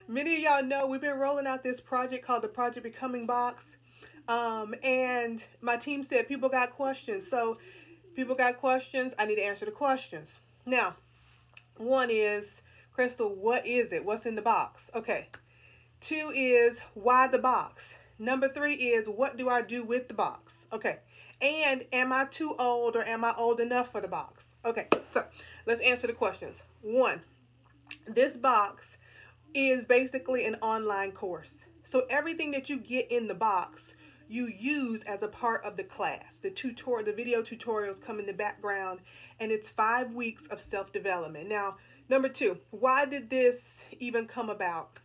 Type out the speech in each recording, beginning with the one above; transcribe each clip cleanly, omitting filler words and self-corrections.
Many of y'all know we've been rolling out this project called the Project Becoming Box. And my team said people got questions. So people got questions. I need to answer the questions. Now, one is, Crystal, what is it? What's in the box? Okay. Two is, why the box? Number three is, what do I do with the box? Okay. And am I too old or am I old enough for the box? Okay. So let's answer the questions. One, this box is basically an online course. So everything that you get in the box, you use as a part of the class. The video tutorials come in the background, and it's 5 weeks of self-development. Now, number two, why did this even come about?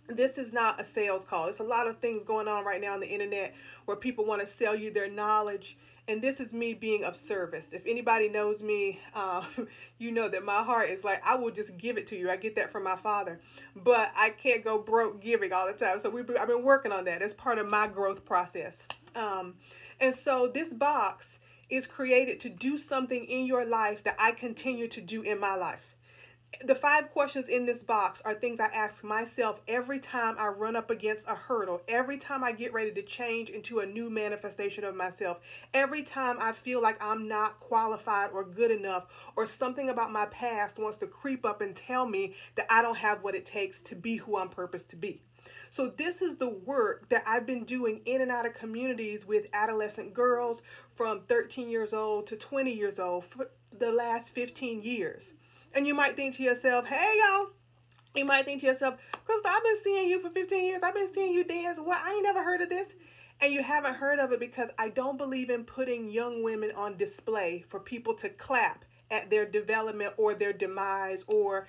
This is not a sales call. There's a lot of things going on right now on the internet where people want to sell you their knowledge, and this is me being of service. If anybody knows me, you know that my heart is like, I will just give it to you. I get that from my father, but I can't go broke giving all the time. So I've been working on that as part of my growth process. And so this box is created to do something in your life that I continue to do in my life. The 5 questions in this box are things I ask myself every time I run up against a hurdle, every time I get ready to change into a new manifestation of myself, every time I feel like I'm not qualified or good enough, or something about my past wants to creep up and tell me that I don't have what it takes to be who I'm purposed to be. So this is the work that I've been doing in and out of communities with adolescent girls from 13 years old to 20 years old for the last 15 years. And you might think to yourself, hey, y'all. You might think to yourself, Crystal, I've been seeing you for 15 years. I've been seeing you dance. What? I ain't never heard of this. And you haven't heard of it because I don't believe in putting young women on display for people to clap at their development or their demise or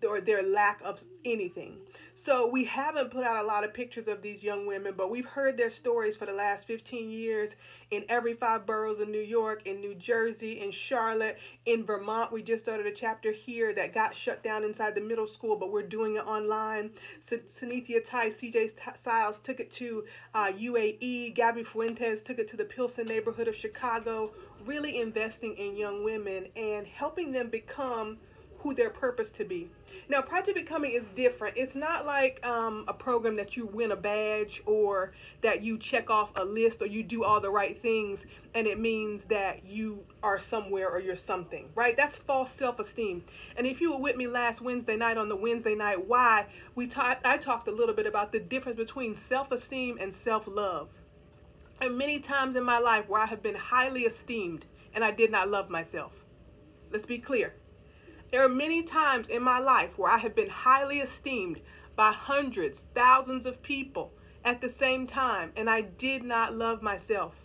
their lack of anything. So we haven't put out a lot of pictures of these young women, but we've heard their stories for the last 15 years in every 5 boroughs of New York, in New Jersey, in Charlotte, in Vermont. We just started a chapter here that got shut down inside the middle school, but we're doing it online. Sanithia Tice, CJ Siles took it to UAE. Gabby Fuentes took it to the Pilsen neighborhood of Chicago, really investing in young women and helping them become who they're purposed to be. Now, Project Becoming is different. It's not like a program that you win a badge or that you check off a list or you do all the right things and it means that you are somewhere or you're something, right? That's false self-esteem. And if you were with me last Wednesday night on the Wednesday Night Why, I talked a little bit about the difference between self-esteem and self-love. And many times in my life where I have been highly esteemed and I did not love myself. Let's be clear. There are many times in my life where I have been highly esteemed by hundreds, thousands of people at the same time, and I did not love myself.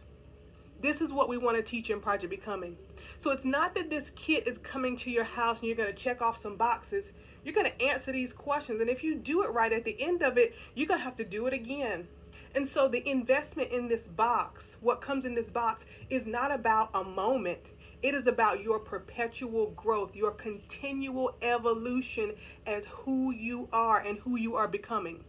This is what we want to teach in Project Becoming. So it's not that this kit is coming to your house and you're going to check off some boxes. You're going to answer these questions, and if you do it right at the end of it, you're going to have to do it again. And so the investment in this box, what comes in this box, is not about a moment. It is about your perpetual growth, your continual evolution as who you are and who you are becoming.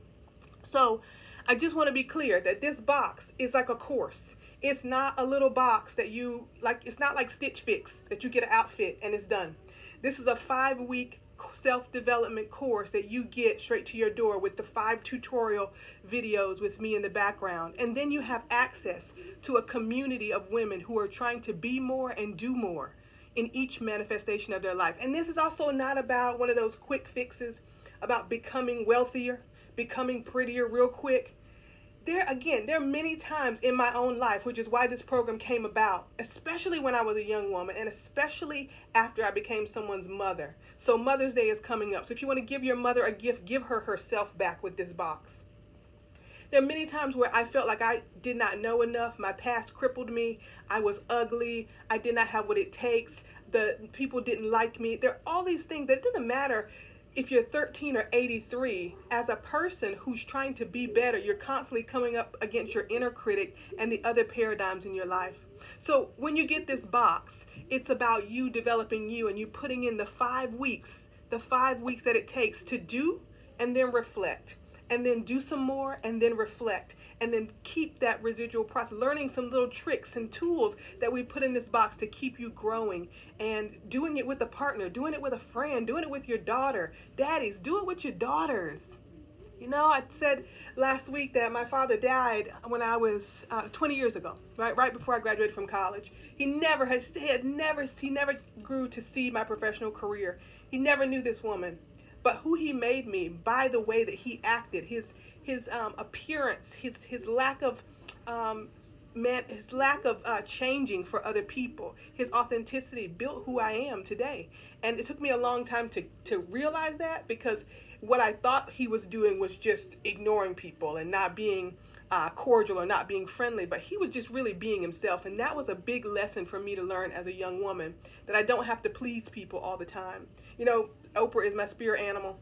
So I just want to be clear that this box is like a course. It's not a little box that you, like, it's not like Stitch Fix that you get an outfit and it's done. This is a 5-week self-development course that you get straight to your door with the 5 tutorial videos with me in the background. And then you have access to a community of women who are trying to be more and do more in each manifestation of their life. And this is also not about one of those quick fixes about becoming wealthier, becoming prettier real quick. There are many times in my own life, which is why this program came about, especially when I was a young woman and especially after I became someone's mother. So Mother's Day is coming up. So if you want to give your mother a gift, give her herself back with this box. There are many times where I felt like I did not know enough. My past crippled me. I was ugly. I did not have what it takes. The people didn't like me. There are all these things that it doesn't matter if you're 13 or 83, as a person who's trying to be better, you're constantly coming up against your inner critic and the other paradigms in your life. So when you get this box, it's about you developing you and you putting in the 5 weeks that it takes to do and then reflect. and then do some more, and then reflect, and then keep that residual process, learning some little tricks and tools that we put in this box to keep you growing, and doing it with a partner, doing it with a friend, doing it with your daughter. Daddies, do it with your daughters. You know, I said last week that my father died when I was 20 years ago, right before I graduated from college. He never grew to see my professional career. He never knew this woman, but who he made me by the way that he acted, his appearance, his lack of changing for other people, his authenticity built who I am today. And it took me a long time to realize that, because what I thought he was doing was just ignoring people and not being cordial or not being friendly, but he was just really being himself. And that was a big lesson for me to learn as a young woman, that I don't have to please people all the time. You know, Oprah is my spirit animal,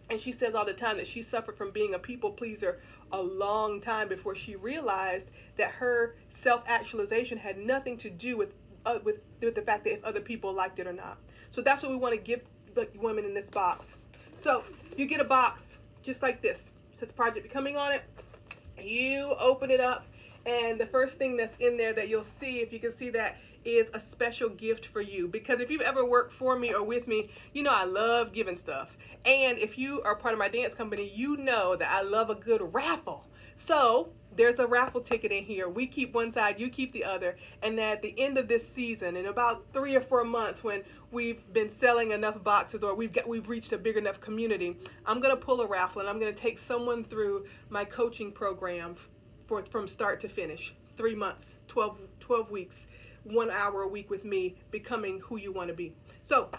and she says all the time that she suffered from being a people pleaser a long time before she realized that her self-actualization had nothing to do with the fact that if other people liked it or not. So that's what we want to give the women in this box. So you get a box just like this. It says Project Becoming on it. You open it up, and the first thing that's in there that you'll see, if you can see that, is a special gift for you. Because if you've ever worked for me or with me, you know I love giving stuff. And if you are part of my dance company, you know that I love a good raffle. So there's a raffle ticket in here. We keep one side, you keep the other. And at the end of this season, in about 3 or 4 months, when we've been selling enough boxes, or we've reached a big enough community, I'm going to pull a raffle, and I'm going to take someone through my coaching program from start to finish. 3 months, 12 weeks, 1 hour a week with me, becoming who you want to be. So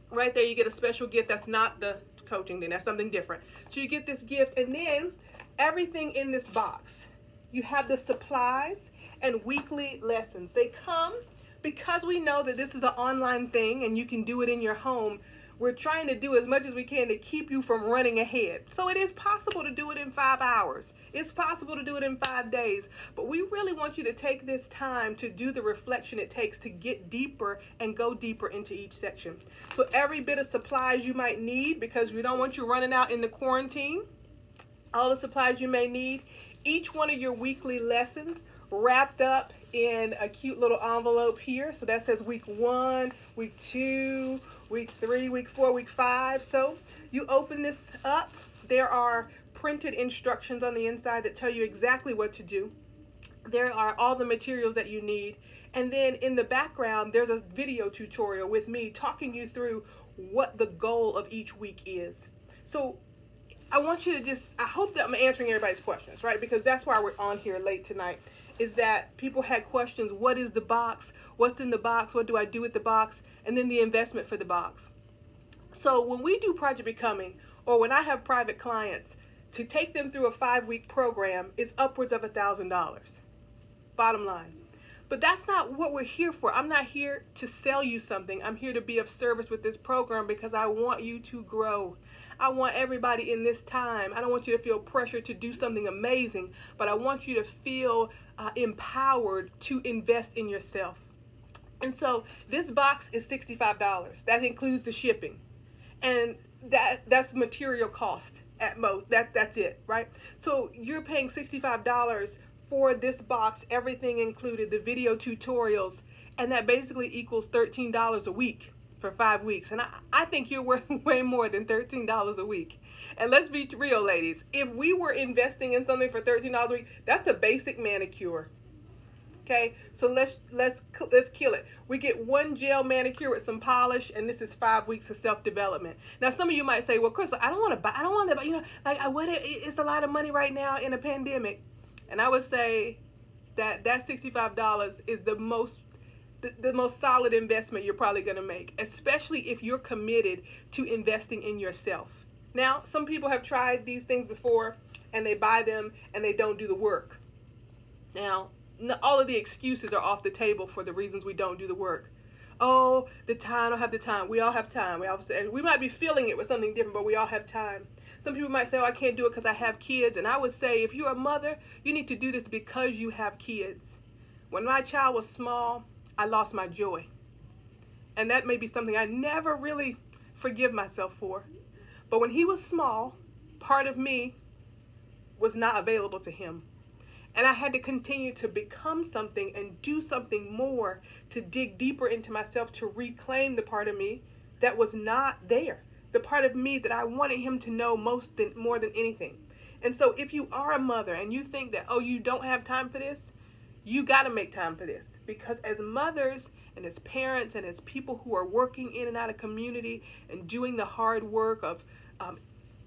right there, you get a special gift. That's not the coaching thing. That's something different. So you get this gift, and then everything in this box. You have the supplies and weekly lessons. They come because we know that this is an online thing and you can do it in your home. We're trying to do as much as we can to keep you from running ahead. So it is possible to do it in 5 hours. It's possible to do it in 5 days. But we really want you to take this time to do the reflection it takes to get deeper and go deeper into each section. So every bit of supplies you might need, because we don't want you running out in the quarantine, all the supplies you may need, each one of your weekly lessons wrapped up in a cute little envelope here. So that says week 1, week 2, week 3, week 4, week 5. So you open this up. There are printed instructions on the inside that tell you exactly what to do. There are all the materials that you need. And then in the background, there's a video tutorial with me talking you through what the goal of each week is. So I want you to I hope that I'm answering everybody's questions, right? Because that's why we're on here late tonight, is that people had questions. What is the box? What's in the box? What do I do with the box? And then the investment for the box. So when we do Project Becoming, or when I have private clients, to take them through a 5-week program is upwards of $1,000. Bottom line. But that's not what we're here for. I'm not here to sell you something. I'm here to be of service with this program because I want you to grow. I want everybody in this time. I don't want you to feel pressure to do something amazing, but I want you to feel empowered to invest in yourself. And so this box is $65. That includes the shipping. And that's material cost at most. That's it, right? So you're paying $65 for this box, everything included, the video tutorials, and that basically equals $13 a week for 5 weeks. And I think you're worth way more than $13 a week. And let's be real, ladies. If we were investing in something for $13 a week, that's a basic manicure. Okay, so let's kill it. We get one gel manicure with some polish, and this is 5 weeks of self-development. Now, some of you might say, "Well, Christal, I don't want to buy. You know, like it's a lot of money right now in a pandemic." And I would say that $65 is the most solid investment you're probably going to make, especially if you're committed to investing in yourself. Now, some people have tried these things before, and they buy them, and they don't do the work. Now, all of the excuses are off the table for the reasons we don't do the work. Oh, the time, I don't have the time. We all have time. We might be feeling it with something different, but we all have time. Some people might say, "Oh, I can't do it because I have kids." And I would say, if you're a mother, you need to do this because you have kids. When my child was small, I lost my joy. And that may be something I never really forgive myself for. But when he was small, part of me was not available to him. And I had to continue to become something and do something more to dig deeper into myself, to reclaim the part of me that was not there, the part of me that I wanted him to know more than anything. And so if you are a mother and you think that, oh, you don't have time for this, you got to make time for this. Because as mothers and as parents and as people who are working in and out of community and doing the hard work of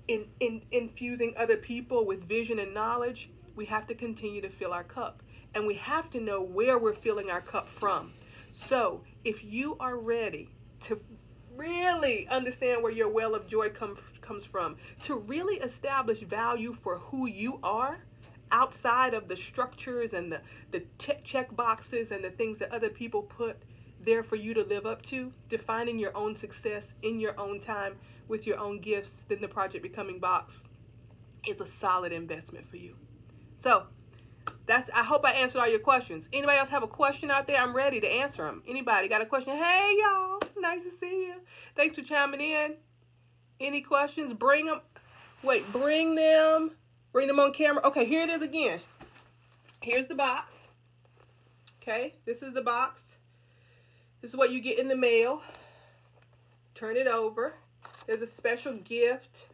infusing other people with vision and knowledge, we have to continue to fill our cup. And we have to know where we're filling our cup from. So if you are ready to really understand where your well of joy comes from, to really establish value for who you are outside of the structures and the check boxes and the things that other people put there for you to live up to, defining your own success in your own time with your own gifts, then the Project Becoming box is a solid investment for you. So I hope I answered all your questions. Anybody else have a question out there? I'm ready to answer them. Anybody got a question? Hey, y'all. Nice to see you. Thanks for chiming in. Any questions? Bring them. Wait, bring them. Bring them on camera. Okay, here it is again. Here's the box. Okay, this is the box. This is what you get in the mail. Turn it over. There's a special gift.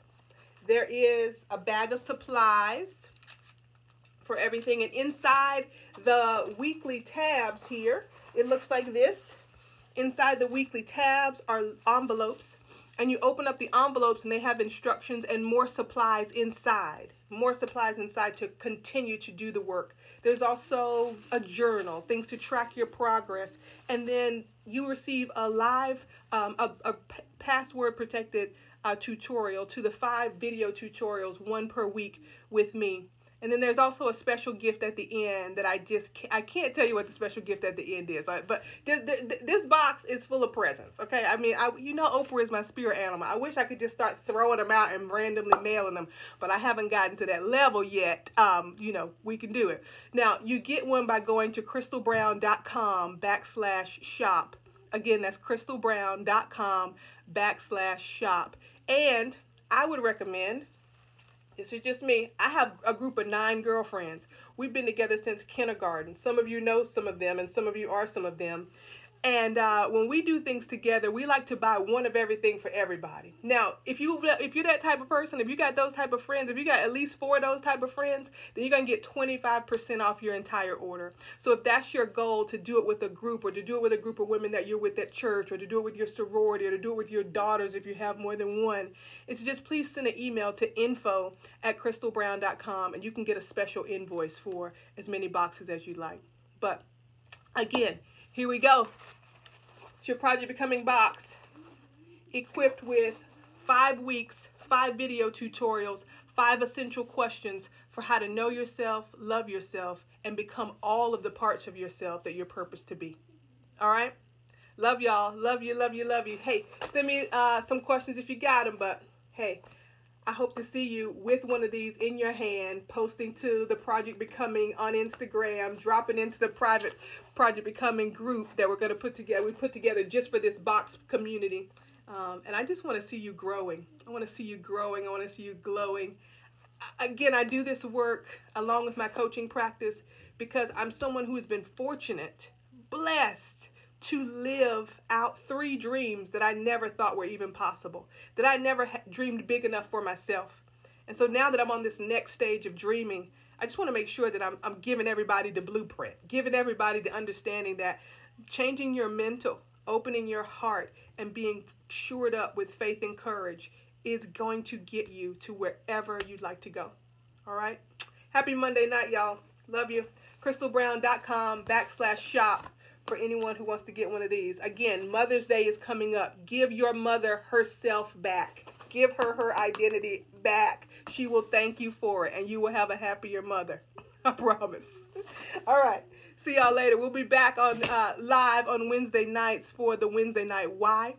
There is a bag of supplies for everything. And inside the weekly tabs here, it looks like this. Inside the weekly tabs are envelopes. And you open up the envelopes and they have instructions and more supplies inside. More supplies inside to continue to do the work. There's also a journal, things to track your progress. And then you receive a live, a password protected tutorial to the 5 video tutorials, 1 per week with me. And then there's also a special gift at the end that I can't tell you what the special gift at the end is. But this box is full of presents, okay? I mean, you know Oprah is my spirit animal. I wish I could just start throwing them out and randomly mailing them, but I haven't gotten to that level yet. You know, we can do it. Now, you get one by going to christalbrown.com/shop. Again, that's christalbrown.com/shop. And I would recommend, this is just me, I have a group of 9 girlfriends. We've been together since kindergarten. Some of you know some of them, and some of you are some of them. And when we do things together, we like to buy one of everything for everybody. Now, if you're that type of person, if you got those type of friends, if you got at least 4 of those type of friends, then you're going to get 25% off your entire order. So if that's your goal, to do it with a group, or to do it with a group of women that you're with at church, or to do it with your sorority, or to do it with your daughters if you have more than one, it's just please send an email to info@christalbrown.com and you can get a special invoice for as many boxes as you'd like. But again, here we go. It's your Project Becoming box, equipped with 5 weeks, 5 video tutorials, 5 essential questions for how to know yourself, love yourself, and become all of the parts of yourself that you're purposed to be. All right? Love y'all. Love you, love you, love you. Hey, send me some questions if you got them, but hey, I hope to see you with one of these in your hand, posting to the Project Becoming on Instagram, dropping into the private Project Becoming group that we're going to put together. We put together just for this box community. And I just want to see you growing. I want to see you growing. I want to see you glowing. Again, I do this work along with my coaching practice because I'm someone who has been fortunate, blessed, to live out 3 dreams that I never thought were even possible, that I never dreamed big enough for myself. And so now that I'm on this next stage of dreaming, I just want to make sure that I'm giving everybody the blueprint, giving everybody the understanding that changing your mental, opening your heart, and being shored up with faith and courage is going to get you to wherever you'd like to go. All right? Happy Monday night, y'all. Love you. christalbrown.com/shop. for anyone who wants to get one of these. Again, Mother's Day is coming up. Give your mother herself back. Give her her identity back. She will thank you for it, and you will have a happier mother. I promise. All right. See y'all later. We'll be back on live on Wednesday nights for the Wednesday Night Why.